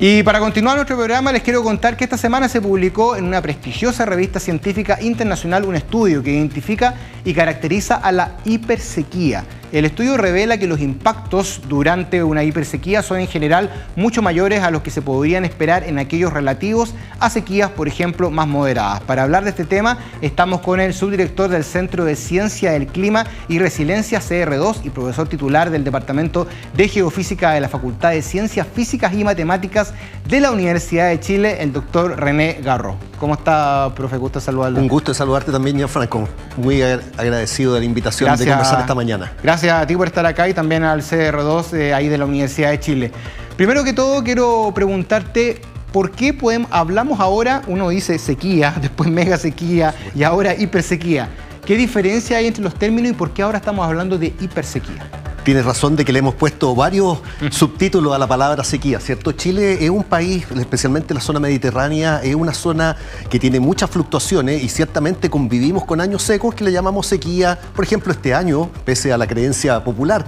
Y para continuar nuestro programa les quiero contar que esta semana se publicó en una prestigiosa revista científica internacional un estudio que identifica y caracteriza a la hipersequía. El estudio revela que los impactos durante una hipersequía son en general mucho mayores a los que se podrían esperar en aquellos relativos a sequías, por ejemplo, más moderadas. Para hablar de este tema estamos con el subdirector del Centro de Ciencia del Clima y Resiliencia CR2 y profesor titular del Departamento de Geofísica de la Facultad de Ciencias Físicas y Matemáticas de la Universidad de Chile, el doctor René Garro. ¿Cómo está, profe? Gusto saludarlo. Un gusto de saludarte también, Gianfranco. Muy agradecido de la invitación de conversar esta mañana. Gracias a ti por estar acá y también al CR2 ahí de la Universidad de Chile. Primero que todo, quiero preguntarte por qué hablamos ahora, uno dice sequía, después mega sequía y ahora hipersequía. ¿Qué diferencia hay entre los términos y por qué ahora estamos hablando de hipersequía? Tienes razón de que le hemos puesto varios subtítulos a la palabra sequía, ¿cierto? Chile es un país, especialmente la zona mediterránea, es una zona que tiene muchas fluctuaciones y ciertamente convivimos con años secos que le llamamos sequía. Por ejemplo, este año, pese a la creencia popular,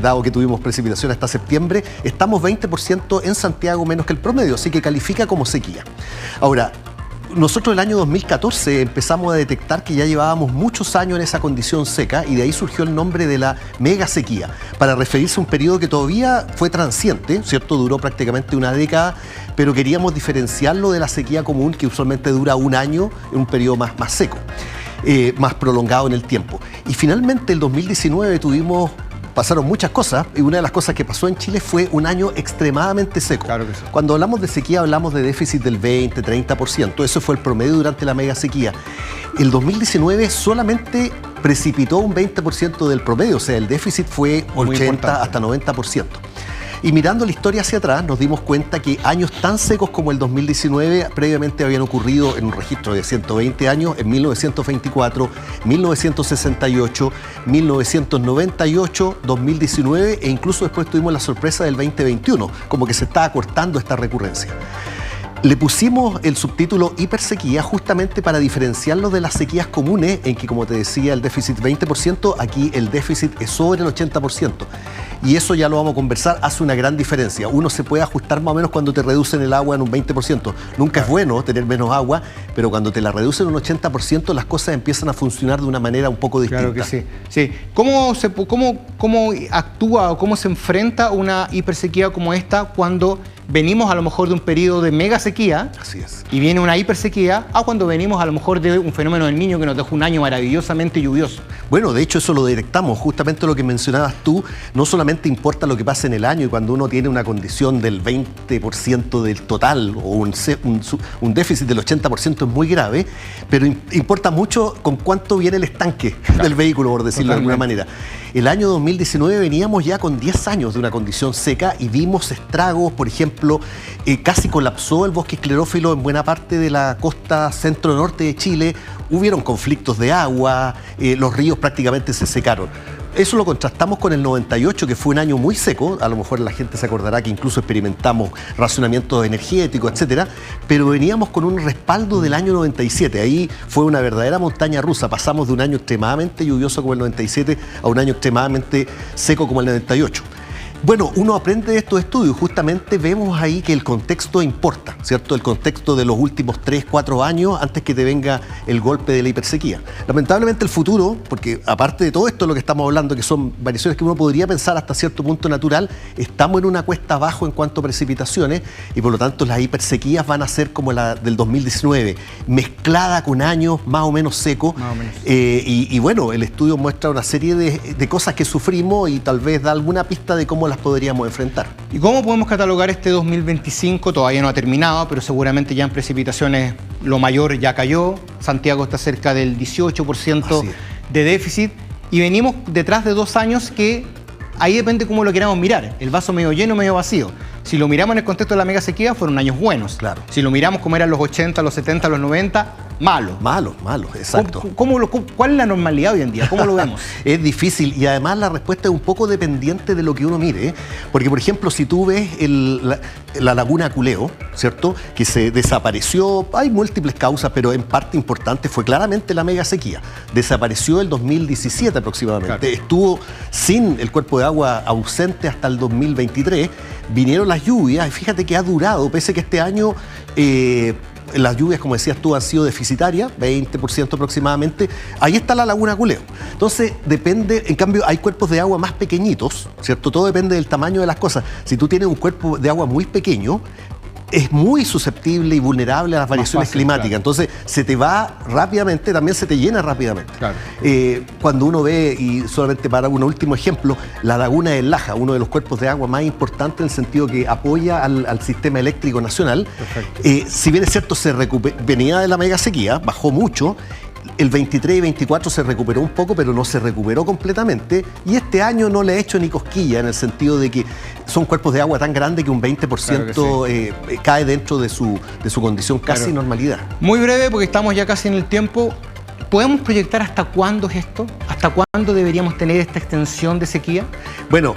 dado que tuvimos precipitación hasta septiembre, estamos 20% en Santiago menos que el promedio, así que califica como sequía. Ahora, nosotros el año 2014 empezamos a detectar que ya llevábamos muchos años en esa condición seca y de ahí surgió el nombre de la mega sequía, para referirse a un periodo que todavía fue transiente, ¿cierto? Duró prácticamente una década, pero queríamos diferenciarlo de la sequía común que usualmente dura un año en un periodo más seco, más prolongado en el tiempo. Y finalmente el 2019 pasaron muchas cosas y una de las cosas que pasó en Chile fue un año extremadamente seco. Claro que sí. Cuando hablamos de sequía hablamos de déficit del 20-30%. Eso fue el promedio durante la mega sequía. El 2019 solamente precipitó un 20% del promedio, o sea, el déficit fue 80 hasta 90%. Y mirando la historia hacia atrás nos dimos cuenta que años tan secos como el 2019 previamente habían ocurrido en un registro de 120 años en 1924, 1968, 1998, 2019 e incluso después tuvimos la sorpresa del 2021, como que se está acortando esta recurrencia. Le pusimos el subtítulo hipersequía justamente para diferenciarlo de las sequías comunes en que, como te decía, el déficit 20%, aquí el déficit es sobre el 80%. Y eso ya lo vamos a conversar, hace una gran diferencia. Uno se puede ajustar más o menos cuando te reducen el agua en un 20%. Nunca es bueno tener menos agua, pero cuando te la reducen un 80%, las cosas empiezan a funcionar de una manera un poco distinta. Claro que sí. Sí. ¿Cómo actúa o cómo se enfrenta una hipersequía como esta cuando venimos a lo mejor de un periodo de mega sequía? Así es. Y viene una hipersequía, a cuando venimos a lo mejor de un fenómeno del Niño que nos dejó un año maravillosamente lluvioso? Bueno, de hecho eso lo detectamos, justamente lo que mencionabas tú, no solamente importa lo que pasa en el año y cuando uno tiene una condición del 20% del total o un déficit del 80% es muy grave, pero importa mucho con cuánto viene el estanque del vehículo, por decirlo de alguna manera. El año 2019 veníamos ya con 10 años de una condición seca y vimos estragos, por ejemplo, casi colapsó el bosque esclerófilo en buena parte de la costa centro-norte de Chile, hubieron conflictos de agua, los ríos prácticamente se secaron. Eso lo contrastamos con el 98, que fue un año muy seco, a lo mejor la gente se acordará que incluso experimentamos racionamiento energético, etcétera, pero veníamos con un respaldo del año 97, ahí fue una verdadera montaña rusa, pasamos de un año extremadamente lluvioso como el 97 a un año extremadamente seco como el 98. Bueno, uno aprende de estos estudios, justamente vemos ahí que el contexto importa, ¿cierto? El contexto de los últimos 3, 4 años antes que te venga el golpe de la hipersequía. Lamentablemente el futuro, porque aparte de todo esto de lo que estamos hablando, que son variaciones que uno podría pensar hasta cierto punto natural, estamos en una cuesta abajo en cuanto a precipitaciones y por lo tanto las hipersequías van a ser como la del 2019, mezclada con años más o menos secos. Más o menos. Y bueno, el estudio muestra una serie de cosas que sufrimos y tal vez da alguna pista de cómo las podríamos enfrentar. ¿Y cómo podemos catalogar este 2025? Todavía no ha terminado, pero seguramente ya en precipitaciones lo mayor ya cayó. Santiago está cerca del 18% de déficit y venimos detrás de 2 años que ahí depende cómo lo queramos mirar. El vaso medio lleno, medio vacío. Si lo miramos en el contexto de la mega sequía, fueron años buenos. Claro. Si lo miramos como eran los 80, los 70, los 90, malo. Malo, exacto. ¿Cuál es la normalidad hoy en día? ¿Cómo lo vemos? Es difícil y además la respuesta es un poco dependiente de lo que uno mire, ¿eh? Porque, por ejemplo, si tú ves la laguna Culeo, ¿cierto? Que se desapareció, hay múltiples causas, pero en parte importante fue claramente la mega sequía. Desapareció el 2017 aproximadamente. Claro. Estuvo sin el cuerpo de agua ausente hasta el 2023, vinieron las lluvias y fíjate que ha durado, pese que este año las lluvias, como decías tú, han sido deficitarias, 20% aproximadamente. Ahí está la laguna Culeo. Entonces, depende, en cambio, hay cuerpos de agua más pequeñitos, ¿cierto? Todo depende del tamaño de las cosas. Si tú tienes un cuerpo de agua muy pequeño, es muy susceptible y vulnerable a las variaciones climáticas. Claro. Entonces, se te va rápidamente, también se te llena rápidamente. Claro. Cuando uno ve, y solamente para un último ejemplo, la laguna del Laja, uno de los cuerpos de agua más importantes en el sentido que apoya al sistema eléctrico nacional. Si bien es cierto, venía de la mega sequía, bajó mucho. El 23 y 24 se recuperó un poco, pero no se recuperó completamente. Y este año no le he hecho ni cosquilla, en el sentido de que son cuerpos de agua tan grandes que un 20% claro que sí, cae dentro de su condición casi normalidad. Muy breve, porque estamos ya casi en el tiempo. ¿Podemos proyectar hasta cuándo es esto? ¿Hasta cuándo deberíamos tener esta extensión de sequía? Bueno,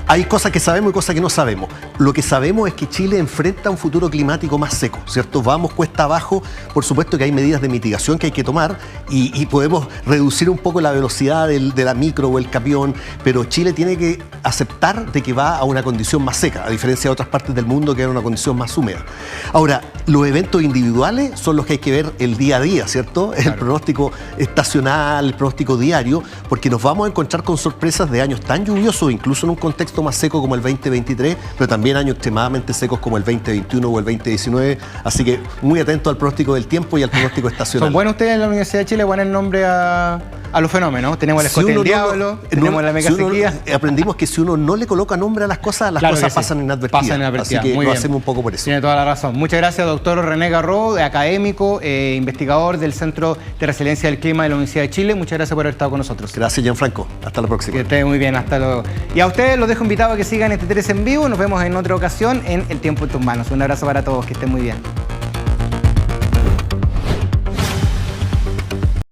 hay cosas que sabemos y cosas que no sabemos. Lo que sabemos es que Chile enfrenta un futuro climático más seco, ¿cierto? Vamos cuesta abajo, por supuesto que hay medidas de mitigación que hay que tomar y podemos reducir un poco la velocidad de la micro o el camión, pero Chile tiene que aceptar de que va a una condición más seca, a diferencia de otras partes del mundo que era una condición más húmeda. Ahora, los eventos individuales son los que hay que ver el día a día, ¿cierto? Claro. El pronóstico estacional, el pronóstico diario, porque nos vamos a encontrar con sorpresas de años tan lluviosos, incluso en un contexto más seco como el 2023, pero también años extremadamente secos como el 2021 o el 2019, así que muy atento al pronóstico del tiempo y al pronóstico estacional. Son buenos ustedes en la Universidad de Chile, ponen nombre a los fenómenos. Tenemos el escote del diablo, tenemos la mega sequía. Aprendimos que si uno no le coloca nombre a las cosas pasan inadvertidas. Así que muy lo bien. hacemos un poco por eso. Tiene toda la razón. Muchas gracias, doctor René Garraud, académico, investigador del Centro de Resiliencia del Clima de la Universidad de Chile. Muchas gracias por haber estado con nosotros. Gracias, Gianfranco. Hasta la próxima. Que esté muy bien, hasta luego. Y a ustedes los dejo invitados a que sigan este 3 en vivo. Nos vemos en otra ocasión en El Tiempo en tus manos. Un abrazo para todos, que estén muy bien.